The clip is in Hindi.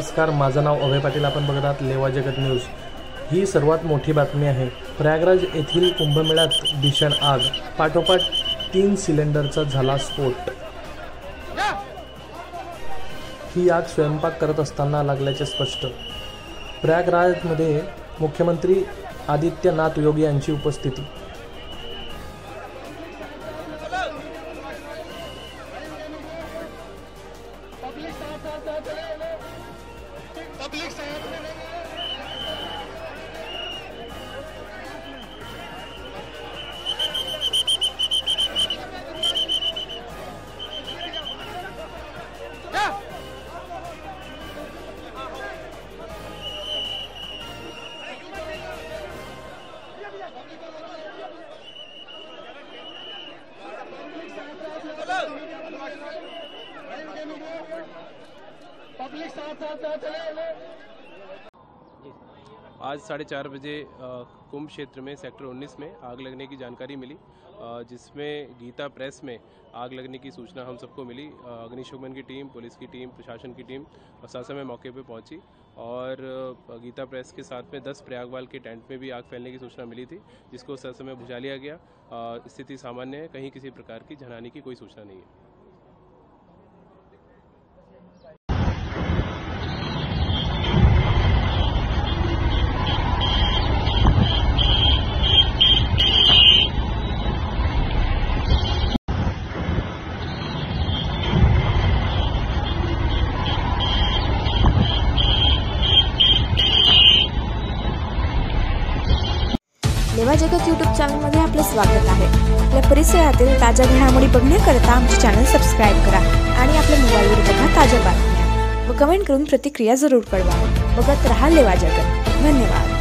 नमस्कार, माझं नाव अभय पाटील. आपण बघत आहात लेवा जगत न्यूज. ही सर्वात मोठी बातमी आहे. प्रयागराज येथील कुंभमेळ्यात भीषण आग, पाठोपाठ 3 सिलेंडरचा झाला स्फोट. ही आग स्वयंपाक करत असताना लागल्याचे स्पष्ट. प्रयागराजमध्ये मुख्यमंत्री आदित्यनाथ योगी यांची उपस्थिती. आज 4:30 बजे कुंभ क्षेत्र में सेक्टर 19 में आग लगने की जानकारी मिली, जिसमें गीता प्रेस में आग लगने की सूचना हम सबको मिली. अग्निशमन की टीम, पुलिस की टीम, प्रशासन की टीम समय मौके पे पहुंची और गीता प्रेस के साथ में 10 प्रयागवाल के टेंट में भी आग फैलने की सूचना मिली थी, जिसको समय बुझा लिया गया. स्थिति सामान्य है, कहीं किसी प्रकार की जनहानि की कोई सूचना नहीं है. लेवा जगत यूट्यूब चॅनलमध्ये आपले स्वागत आहे. आपल्या परिसरातील ताज्या घडामोडी बघण्याकरता आमचे चॅनल सबस्क्राइब करा आणि आपल्या मोबाईलवर बघा ताज्या बातम्या व कमेंट करून प्रतिक्रिया जरूर कळवा. बघत रहा लेवा जगत. धन्यवाद.